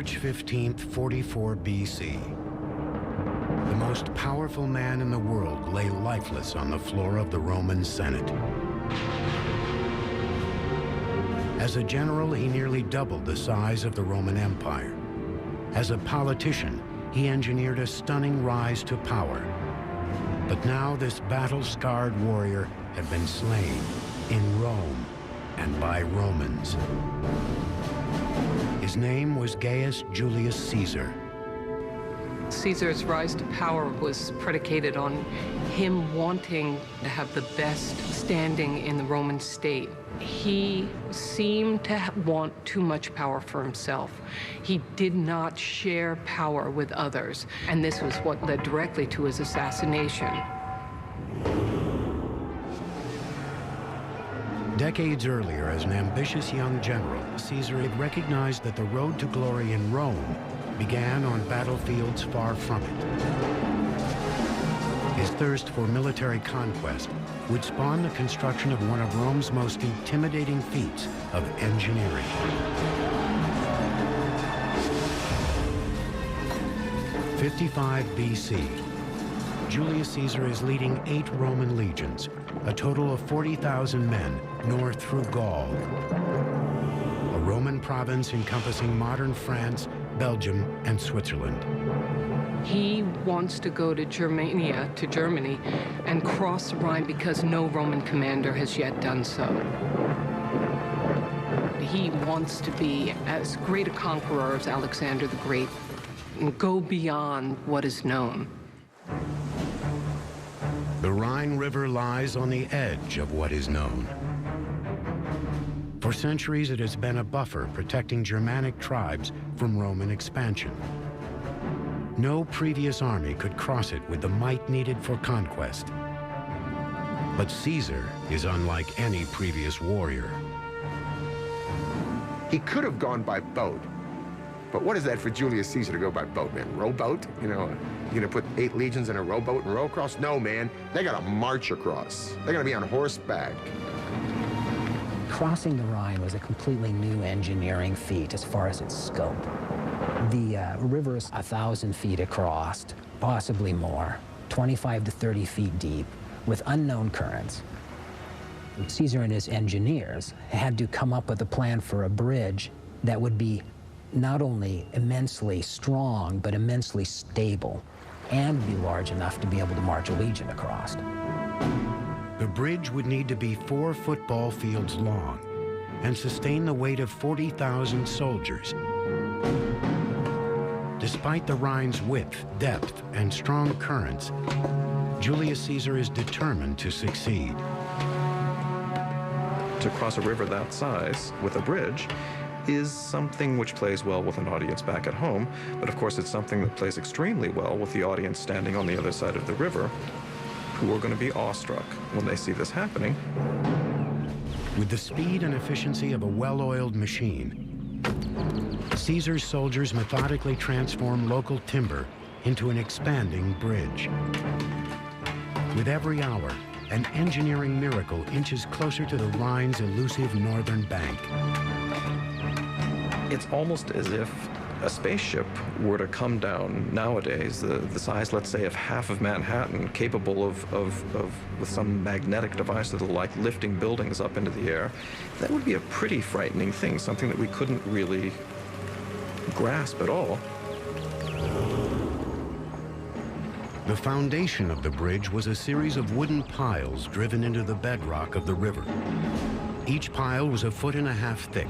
March 15th, 44 BC. The most powerful man in the world lay lifeless on the floor of the Roman Senate. As a general, he nearly doubled the size of the Roman Empire. As a politician, he engineered a stunning rise to power. But now this battle-scarred warrior had been slain in Rome and by Romans. His name was Gaius Julius Caesar. Caesar's rise to power was predicated on him wanting to have the best standing in the Roman state. He seemed to want too much power for himself. He did not share power with others, and this was what led directly to his assassination. Decades earlier, as an ambitious young general, Caesar had recognized that the road to glory in Rome began on battlefields far from it. His thirst for military conquest would spawn the construction of one of Rome's most intimidating feats of engineering. '55 BC. Julius Caesar is leading 8 Roman legions, a total of 40,000 men, north through Gaul, a Roman province encompassing modern France, Belgium, and Switzerland. He wants to go to Germania, to Germany, and cross the Rhine because no Roman commander has yet done so. He wants to be as great a conqueror as Alexander the Great and go beyond what is known. The Rhine River lies on the edge of what is known. For centuries, it has been a buffer protecting Germanic tribes from Roman expansion. No previous army could cross it with the might needed for conquest. But Caesar is unlike any previous warrior. He could have gone by boat. But what is that for Julius Caesar to go by boat, man? Rowboat? You know, you're gonna put 8 legions in a rowboat and row across? No, man. They gotta march across. They're gonna be on horseback. Crossing the Rhine was a completely new engineering feat as far as its scope. The river is 1,000 feet across, possibly more, 25 to 30 feet deep, with unknown currents. Caesar and his engineers had to come up with a plan for a bridge that would be not only immensely strong, but immensely stable, and be large enough to be able to march a legion across. The bridge would need to be 4 football fields long and sustain the weight of 40,000 soldiers. Despite the Rhine's width, depth, and strong currents, Julius Caesar is determined to succeed. To cross a river that size with a bridge is something which plays well with an audience back at home, but of course it's something that plays extremely well with the audience standing on the other side of the river, who are going to be awestruck when they see this happening. With the speed and efficiency of a well-oiled machine, Caesar's soldiers methodically transform local timber into an expanding bridge. With every hour, an engineering miracle inches closer to the Rhine's elusive northern bank. It's almost as if a spaceship were to come down nowadays, the size, let's say, of half of Manhattan, capable of with some magnetic device that will like lifting buildings up into the air. That would be a pretty frightening thing, something that we couldn't really grasp at all. The foundation of the bridge was a series of wooden piles driven into the bedrock of the river. Each pile was 1.5 feet thick.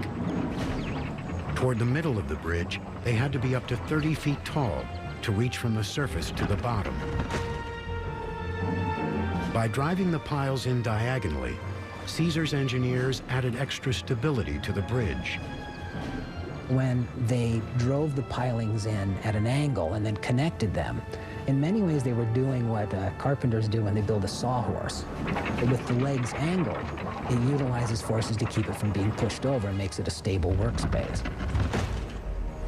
Toward the middle of the bridge, they had to be up to 30 feet tall to reach from the surface to the bottom. By driving the piles in diagonally, Caesar's engineers added extra stability to the bridge. When they drove the pilings in at an angle and then connected them, in many ways they were doing what carpenters do when they build a sawhorse. But with the legs angled, it utilizes forces to keep it from being pushed over and makes it a stable workspace.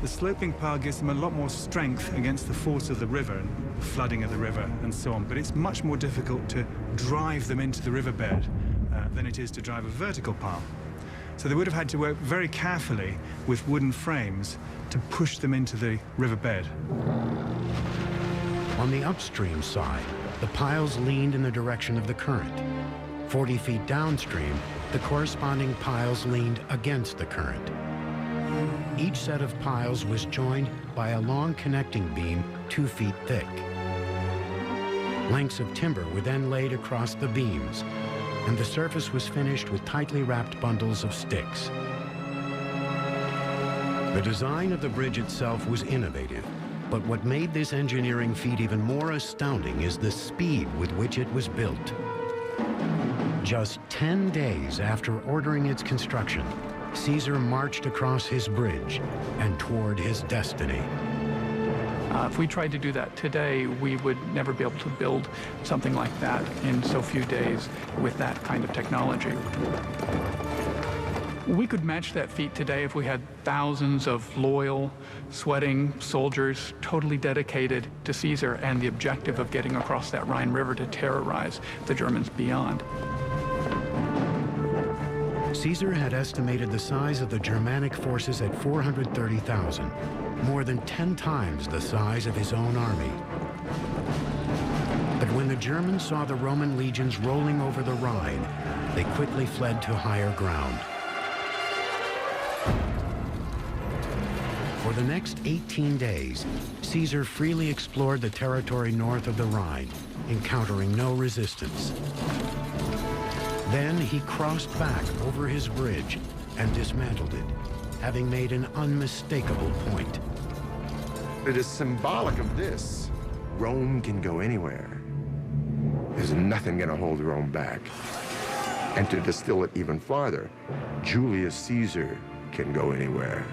The sloping pile gives them a lot more strength against the force of the river and flooding of the river and so on, but it's much more difficult to drive them into the riverbed than it is to drive a vertical pile. So they would have had to work very carefully with wooden frames to push them into the riverbed. On the upstream side, the piles leaned in the direction of the current. 40 feet downstream, the corresponding piles leaned against the current. Each set of piles was joined by a long connecting beam 2 feet thick. Lengths of timber were then laid across the beams, and the surface was finished with tightly wrapped bundles of sticks. The design of the bridge itself was innovative, but what made this engineering feat even more astounding is the speed with which it was built. Just 10 days after ordering its construction, Caesar marched across his bridge and toward his destiny. If we tried to do that today, we would never be able to build something like that in so few days with that kind of technology. We could match that feat today if we had thousands of loyal, sweating soldiers totally dedicated to Caesar and the objective of getting across that Rhine River to terrorize the Germans beyond. Caesar had estimated the size of the Germanic forces at 430,000, more than 10 times the size of his own army. But when the Germans saw the Roman legions rolling over the Rhine, they quickly fled to higher ground. For the next 18 days, Caesar freely explored the territory north of the Rhine, encountering no resistance. Then he crossed back over his bridge and dismantled it, having made an unmistakable point. It is symbolic of this. Rome can go anywhere. There's nothing going to hold Rome back. And to distill it even farther, Julius Caesar can go anywhere.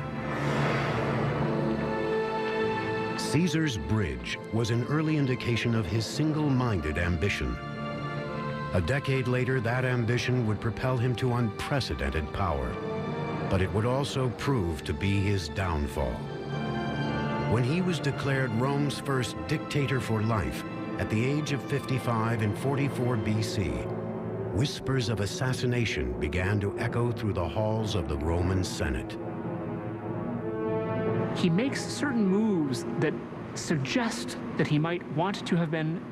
Caesar's bridge was an early indication of his single-minded ambition. A decade later, that ambition would propel him to unprecedented power, but it would also prove to be his downfall. When he was declared Rome's first dictator for life at the age of 55 in 44 BC, whispers of assassination began to echo through the halls of the Roman Senate. He makes certain moves that suggest that he might want to have been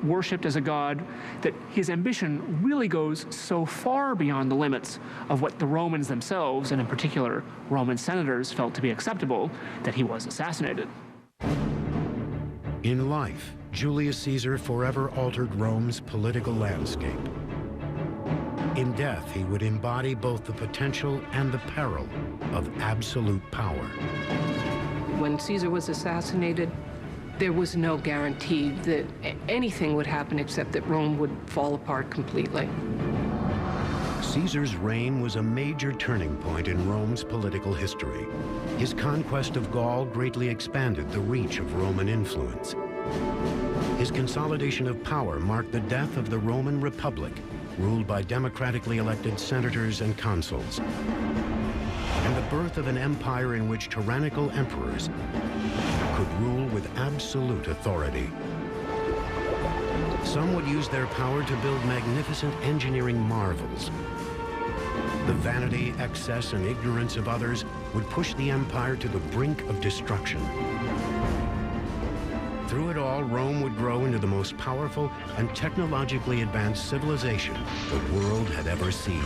worshipped as a god, that his ambition really goes so far beyond the limits of what the Romans themselves, and in particular Roman senators, felt to be acceptable, that he was assassinated. In life, Julius Caesar forever altered Rome's political landscape. In death, he would embody both the potential and the peril of absolute power. When Caesar was assassinated, there was no guarantee that anything would happen except that Rome would fall apart completely. Caesar's reign was a major turning point in Rome's political history. His conquest of Gaul greatly expanded the reach of Roman influence. His consolidation of power marked the death of the Roman Republic, ruled by democratically elected senators and consuls, and the birth of an empire in which tyrannical emperors could rule with absolute authority. Some would use their power to build magnificent engineering marvels. The vanity, excess, and ignorance of others would push the empire to the brink of destruction. Through it all, Rome would grow into the most powerful and technologically advanced civilization the world had ever seen.